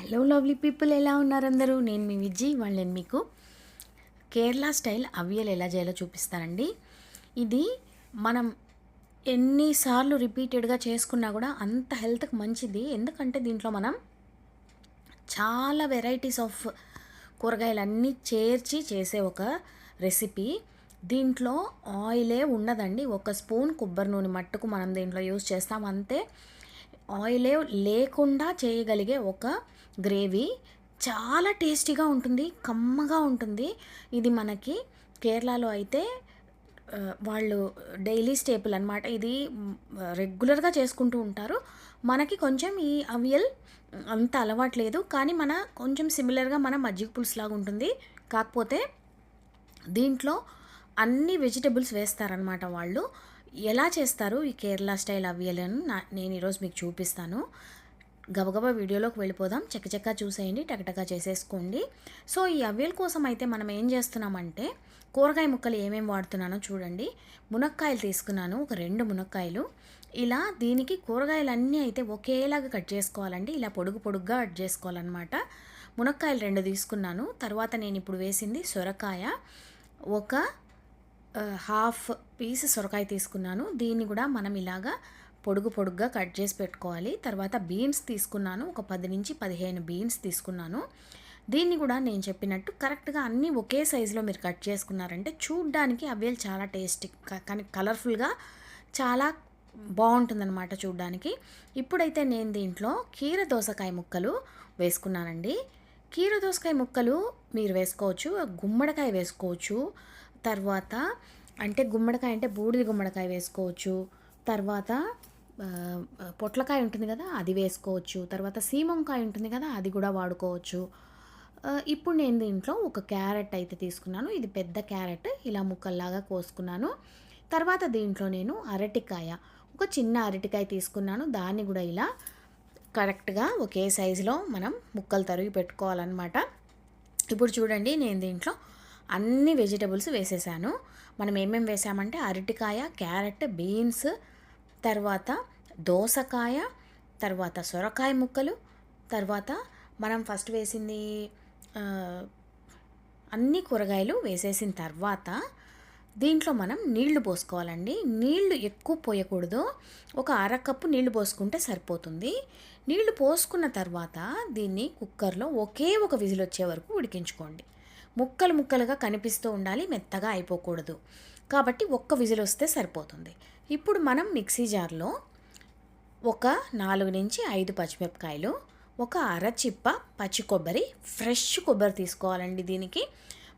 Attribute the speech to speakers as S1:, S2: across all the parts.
S1: Hello lovely people, ఎలా ఉన్నారు అందరూ? నేను మీ విజ్జి. నేను మీకు కేరళ స్టైల్ అవియల్ ఎలా చేయాలో చూపిస్తానండి. ఇది మనం ఎన్నిసార్లు రిపీటెడ్గా చేసుకున్నా కూడా అంత హెల్త్కి మంచిది. ఎందుకంటే దీంట్లో మనం చాలా వెరైటీస్ ఆఫ్ కూరగాయలన్నీ చేర్చి చేసే ఒక రెసిపీ. దీంట్లో ఆయిలే ఉండదండి. ఒక స్పూన్ కొబ్బరి నూనె మట్టుకు మనం దీంట్లో యూజ్ చేస్తాం అంతే. ఆయిలే లేకుండా చేయగలిగే ఒక గ్రేవీ. చాలా టేస్టీగా ఉంటుంది, కమ్మగా ఉంటుంది. ఇది మనకి కేరళలో అయితే వాళ్ళు డైలీ స్టేపుల్ అనమాట. ఇది రెగ్యులర్గా చేసుకుంటూ ఉంటారు. మనకి కొంచెం ఈ అవియల్ అంత అలవాట్లేదు, కానీ కొంచెం సిమిలర్గా మన మజ్జిగ పులుసు లాగా ఉంటుంది. కాకపోతే దీంట్లో అన్ని వెజిటబుల్స్ వేస్తారనమాట. వాళ్ళు ఎలా చేస్తారు ఈ కేరళ స్టైల్ అవియల్ అని నేను ఈరోజు మీకు చూపిస్తాను. గబగబా వీడియోలోకి వెళ్ళిపోదాం. చక్కచక్క చూసేయండి, టకటకా చేసేసుకోండి. సో ఈ అవియల్ కోసం అయితే మనం ఏం చేస్తున్నామంటే, కూరగాయ ముక్కలు ఏమేమి వాడుతున్నానో చూడండి. మునక్కాయలు తీసుకున్నాను, ఒక 2 మునక్కాయలు. ఇలా దీనికి కూరగాయలన్నీ అయితే ఒకేలాగా కట్ చేసుకోవాలండి. ఇలా పొడుగ్గా కట్ చేసుకోవాలన్నమాట. మునక్కాయలు 2 తీసుకున్నాను. తర్వాత నేను ఇప్పుడు వేసింది సొరకాయ, ఒక హాఫ్ పీస్ సొరకాయ తీసుకున్నాను. దీన్ని కూడా మనం ఇలాగా పొడుగ్గా కట్ చేసి పెట్టుకోవాలి. తర్వాత బీన్స్ తీసుకున్నాను, ఒక 10 నుంచి 15 బీన్స్ తీసుకున్నాను. దీన్ని కూడా నేను చెప్పినట్టు కరెక్ట్గా అన్నీ ఒకే సైజులో మీరు కట్ చేసుకున్నారంటే చూడ్డానికి అవియల్ చాలా టేస్టీ, కానీ కలర్ఫుల్గా చాలా బాగుంటుందన్నమాట చూడ్డానికి. ఇప్పుడైతే నేను దీంట్లో కీర దోసకాయ ముక్కలు వేసుకున్నానండి. కీర దోసకాయ ముక్కలు మీరు వేసుకోవచ్చు, గుమ్మడికాయ వేసుకోవచ్చు. తర్వాత గుమ్మడికాయ అంటే బూడిద గుమ్మడికాయ వేసుకోవచ్చు. తర్వాత పొట్లకాయ ఉంటుంది కదా, అది వేసుకోవచ్చు. తర్వాత సీమంకాయ ఉంటుంది కదా, అది కూడా వాడుకోవచ్చు. ఇప్పుడు నేను దీంట్లో ఒక క్యారెట్ అయితే తీసుకున్నాను. ఇది పెద్ద క్యారెట్, ఇలా ముక్కల్లాగా కోసుకున్నాను. తర్వాత దీంట్లో నేను అరటికాయ, ఒక చిన్న అరటికాయ తీసుకున్నాను. దాన్ని కూడా ఇలా కరెక్ట్గా ఒకే సైజులో మనం ముక్కలు తరిగి పెట్టుకోవాలన్నమాట. ఇప్పుడు చూడండి, నేను దీంట్లో అన్ని వెజిటబుల్స్ వేసేసాను. మనం ఏమేమి వేసామంటే అరటికాయ, క్యారెట్, బీన్స్, తర్వాత దోసకాయ, తర్వాత సొరకాయ ముక్కలు, తర్వాత మనం ఫస్ట్ వేసింది అన్ని కూరగాయలు వేసేసిన తర్వాత దీంట్లో మనం నీళ్లు పోసుకోవాలండి. నీళ్లు ఎక్కువ పోయకూడదు, ఒక అరకప్పు నీళ్లు పోసుకుంటే సరిపోతుంది. నీళ్లు పోసుకున్న తర్వాత దీన్ని కుక్కర్లో ఒకే ఒక విజిల్ వచ్చే వరకు ఉడికించుకోండి. ముక్కలుగా కనిపిస్తూ ఉండాలి, మెత్తగా అయిపోకూడదు. కాబట్టి ఒక్క విజిల్ వస్తే సరిపోతుంది. ఇప్పుడు మనం మిక్సీ జార్లో ఒక 4 నుంచి 5 పచ్చిమిరపకాయలు, ఒక అరచిప్ప పచ్చి కొబ్బరి, ఫ్రెష్ కొబ్బరి తీసుకోవాలండి. దీనికి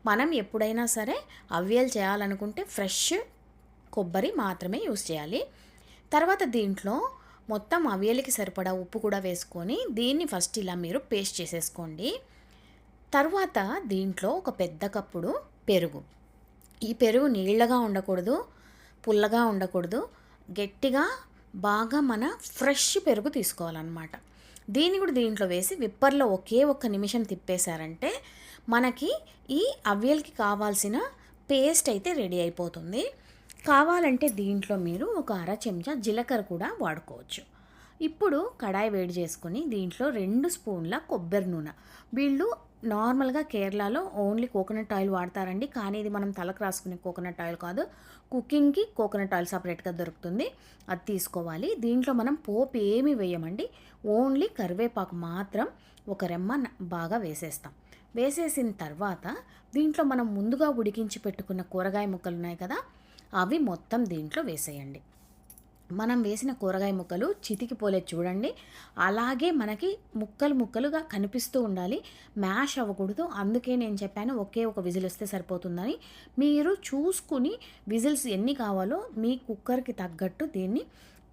S1: మనం ఎప్పుడైనా సరే అవియల్ చేయాలనుకుంటే ఫ్రెష్ కొబ్బరి మాత్రమే యూస్ చేయాలి. తర్వాత దీంట్లో మొత్తం అవియల్కి సరిపడా ఉప్పు కూడా వేసుకొని దీన్ని ఫస్ట్ ఇలా మీరు పేస్ట్ చేసేసుకోండి. తర్వాత దీంట్లో ఒక పెద్ద కప్పుడు పెరుగు. ఈ పెరుగు నీళ్ళగా ఉండకూడదు, పుల్లగా ఉండకూడదు, గట్టిగా బాగా మన ఫ్రెష్ పెరుగు తీసుకోవాలన్నమాట. దీన్ని కూడా దీంట్లో వేసి విప్పర్లో ఒకే ఒక్క నిమిషం తిప్పేశారంటే మనకి ఈ అవియల్కి కావాల్సిన పేస్ట్ అయితే రెడీ అయిపోతుంది. కావాలంటే దీంట్లో మీరు ఒక అర చెంచా జీలకర్ర కూడా వాడుకోవచ్చు. ఇప్పుడు కడాయి వేడి చేసుకొని దీంట్లో 2 స్పూన్ల కొబ్బరి నూనె. వీళ్ళు నార్మల్గా కేరళలో ఓన్లీ కోకోనట్ ఆయిల్ వాడతారండి, కానీ ఇది మనం తలకు రాసుకునే కోకోనట్ ఆయిల్ కాదు. కుకింగ్కి కోకోనట్ ఆయిల్ సపరేట్గా దొరుకుతుంది, అది తీసుకోవాలి. దీంట్లో మనం పోపు ఏమి వేయమండి, ఓన్లీ కరివేపాకు మాత్రం ఒక రెమ్మ బాగా వేసేస్తాం. వేసేసిన తర్వాత దీంట్లో మనం ముందుగా ఉడికించి పెట్టుకున్న కూరగాయ ముక్కలు ఉన్నాయి కదా, అవి మొత్తం దీంట్లో వేసేయండి. మనం వేసిన కూరగాయ ముక్కలు చితికిపోలేదు చూడండి, అలాగే మనకి ముక్కలుగా కనిపిస్తూ ఉండాలి, మ్యాష్ అవ్వకూడదు. అందుకే నేను చెప్పాను ఒకే ఒక విజిల్ వస్తే సరిపోతుందని. మీరు చూసుకుని విజిల్స్ ఎన్ని కావాలో మీ కుక్కర్కి తగ్గట్టు దీన్ని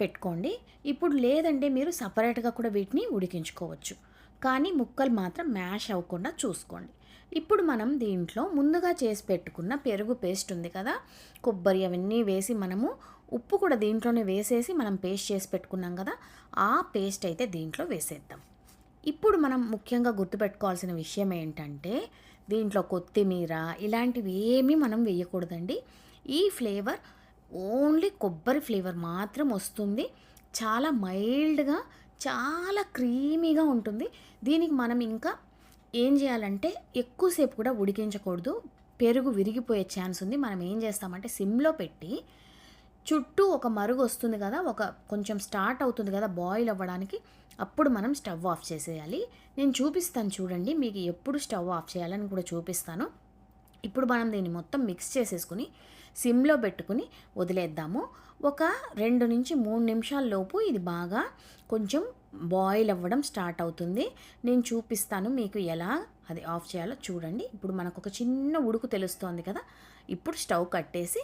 S1: పెట్టుకోండి. ఇప్పుడు లేదంటే మీరు సపరేట్గా కూడా వీటిని ఉడికించుకోవచ్చు, కానీ ముక్కలు మాత్రం మ్యాష్ అవ్వకుండా చూసుకోండి. ఇప్పుడు మనం దీంట్లో ముందుగా చేసి పెట్టుకున్న పెరుగు పేస్ట్ ఉంది కదా, కొబ్బరి అవన్నీ వేసి మనము ఉప్పు కూడా దీంట్లోనే వేసేసి మనం పేస్ట్ చేసి పెట్టుకున్నాం కదా, ఆ పేస్ట్ అయితే దీంట్లో వేసేద్దాం. ఇప్పుడు మనం ముఖ్యంగా గుర్తుపెట్టుకోవాల్సిన విషయం ఏంటంటే దీంట్లో కొత్తిమీర ఇలాంటివి ఏమీ మనం వేయకూడదండి. ఈ ఫ్లేవర్ ఓన్లీ కొబ్బరి ఫ్లేవర్ మాత్రం వస్తుంది. చాలా మైల్డ్గా చాలా క్రీమీగా ఉంటుంది. దీనికి మనం ఇంకా ఏం చేయాలంటే ఎక్కువసేపు కూడా ఉడికించకూడదు. పెరుగు విరిగిపోయే ఛాన్స్ ఉంది. మనం ఏం చేస్తామంటే సిమ్‌లో పెట్టి చుట్టూ ఒక మరుగు వస్తుంది కదా! ఒక కొంచెం స్టార్ట్ అవుతుంది కదా! బాయిల్ అవ్వడానికి. అప్పుడు మనం స్టవ్ ఆఫ్ చేసేయాలి. నేను చూపిస్తాను చూడండి. మీకు ఎప్పుడు స్టవ్ ఆఫ్ చేయాలని కూడా చూపిస్తాను. ఇప్పుడు మనం దీన్ని మొత్తం మిక్స్ చేసేసుకుని సిమ్‌లో పెట్టుకుని వదిలేద్దాము. ఒక 2-3 నిమిషాల లోపు ఇది బాగా కొంచెం బాయిల్ అవ్వడం స్టార్ట్ అవుతుంది. నేను చూపిస్తాను మీకు ఎలా అది ఆఫ్ చేయాలో చూడండి. ఇప్పుడు మనకు ఒక చిన్న ఉడుకు తెలుస్తోంది కదా! ఇప్పుడు స్టవ్ కట్టేసి